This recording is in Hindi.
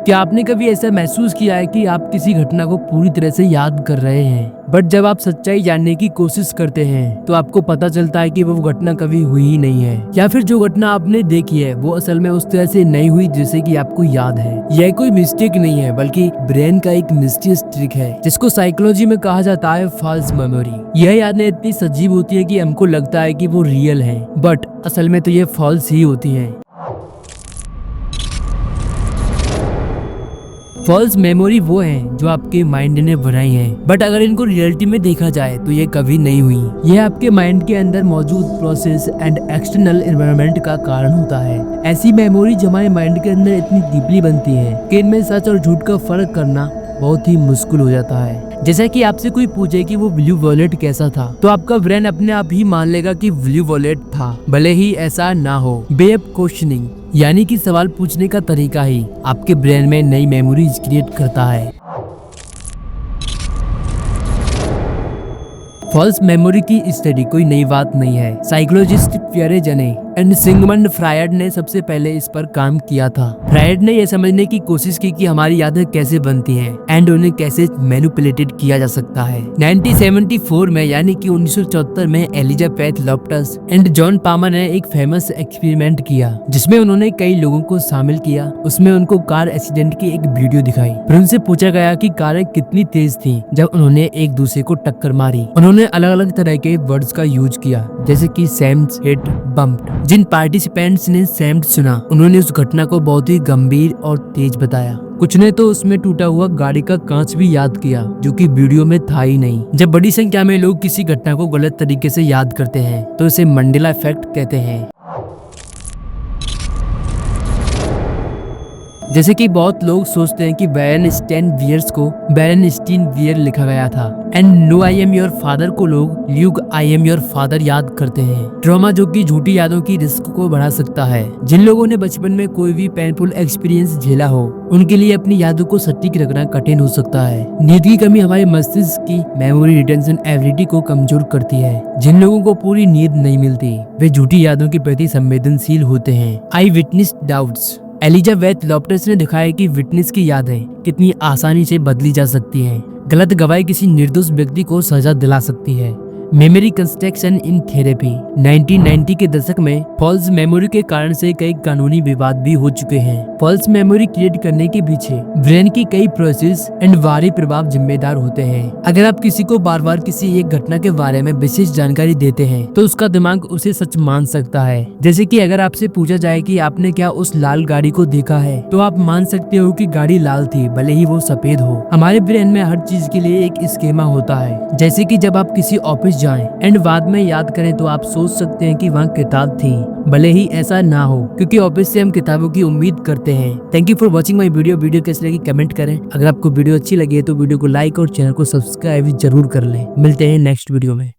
क्या आपने कभी ऐसा महसूस किया है कि आप किसी घटना को पूरी तरह से याद कर रहे हैं, बट जब आप सच्चाई जानने की कोशिश करते हैं तो आपको पता चलता है कि वो घटना कभी हुई ही नहीं है, या फिर जो घटना आपने देखी है वो असल में उस तरह से नहीं हुई जैसे कि आपको याद है। यह कोई मिस्टेक नहीं है, बल्कि ब्रेन का एक मिस्टीरियस ट्रिक है जिसको साइकोलॉजी में कहा जाता है फॉल्स मेमोरी। यह यादें इतनी सजीव होती है कि हमको लगता है कि वो रियल है, बट असल में तो ये फॉल्स ही होती है। फॉल्स मेमोरी वो है जो आपके माइंड ने बनाई है, बट अगर इनको रियलिटी में देखा जाए तो ये कभी नहीं हुई। ये आपके माइंड के अंदर मौजूद प्रोसेस एंड एक्सटर्नल एनवायरनमेंट का कारण होता है। ऐसी मेमोरी हमारे माइंड के अंदर इतनी डीपली बनती है कि इनमें सच और झूठ का फर्क करना बहुत ही मुश्किल हो जाता है। जैसे कि आपसे कोई पूछे कि वो ब्लू वॉलेट कैसा था, तो आपका ब्रेन अपने आप ही मान लेगा कि ब्लू वॉलेट था, भले ही ऐसा ना हो। वे ऑफ क्वेश्चनिंग यानी कि सवाल पूछने का तरीका ही आपके ब्रेन में नई मेमोरीज क्रिएट करता है। फॉल्स मेमोरी की स्टडी कोई नई बात नहीं है। साइकोलॉजिस्ट पियरे जने एंड सिगमंड फ्रायड ने सबसे पहले इस पर काम किया था। फ्रायड ने यह समझने की कोशिश की कि हमारी यादें कैसे बनती हैं एंड उन्हें कैसे मैनिपुलेटेड किया जा सकता है। 1974 में यानी कि 1974 में Elizabeth Loftus and John Palmer ने एक फेमस एक्सपेरिमेंट किया जिसमें उन्होंने कई लोगों को शामिल किया। उसमें उनको कार एक्सीडेंट की एक वीडियो दिखाई, फिर उनसे पूछा गया कि कारें कितनी तेज थी जब उन्होंने एक दूसरे को टक्कर मारी। उन्होंने अलग अलग तरह के वर्ड्स का यूज किया, जैसे कि सैम्ड, हिट, बम्प्ड। जिन पार्टिसिपेंट्स ने सैम्ड सुना उन्होंने उस घटना को बहुत ही गंभीर और तेज बताया। कुछ ने तो उसमें टूटा हुआ गाड़ी का कांच भी याद किया जो कि वीडियो में था ही नहीं। जब बड़ी संख्या में लोग किसी घटना को गलत तरीके से याद करते हैं तो इसे मंडेला इफेक्ट कहते हैं। जैसे कि बहुत लोग सोचते हैं कि बैरनस्टाइन बियर्स को बैरनस्टीन बियर लिखा गया था and no I am your father को लोग Luke I am your father याद करते हैं। ट्रॉमा जो कि झूठी यादों की रिस्क को बढ़ा सकता है। जिन लोगों ने बचपन में कोई भी पेनफुल एक्सपीरियंस झेला हो उनके लिए अपनी यादों को सटीक रखना कठिन हो सकता है। नींद की कमी हमारे मस्तिष्क की मेमोरी रिटेंशन एबिलिटी को कमजोर करती है। जिन लोगों को पूरी नींद नहीं मिलती वे झूठी यादों के प्रति संवेदनशील होते हैं। आई विटनेस डाउट्स एलिजाबेथ लॉफ्टस ने दिखाया कि विटनेस की यादें कितनी आसानी से बदली जा सकती हैं। गलत गवाही किसी निर्दोष व्यक्ति को सजा दिला सकती है। मेमोरी कंस्ट्रक्शन इन थेरेपी 1990 के दशक में फॉल्स मेमोरी के कारण से कई कानूनी विवाद भी हो चुके हैं। फॉल्स मेमोरी क्रिएट करने के पीछे ब्रेन की कई प्रोसेस एंड बाहरी प्रभाव जिम्मेदार होते हैं। अगर आप किसी को बार बार किसी एक घटना के बारे में विशेष जानकारी देते हैं तो उसका दिमाग उसे सच मान सकता है। जैसे कि अगर आपसे पूछा जाए कि आपने क्या उस लाल गाड़ी को देखा है, तो आप मान सकते हो कि गाड़ी लाल थी भले ही वो सफेद हो। हमारे ब्रेन में हर चीज के लिए एक स्कीमा होता है। जैसे कि जब आप किसी ऑफिस जाएं एंड बाद में याद करें तो आप सोच सकते हैं कि वहाँ किताब थी, भले ही ऐसा ना हो, क्योंकि ऑफिस से हम किताबों की उम्मीद करते हैं। Thank you for watching my video कैसी लगी कमेंट करें। अगर आपको वीडियो अच्छी लगी है तो वीडियो को लाइक और चैनल को सब्सक्राइब जरूर कर लें। मिलते हैं नेक्स्ट वीडियो में।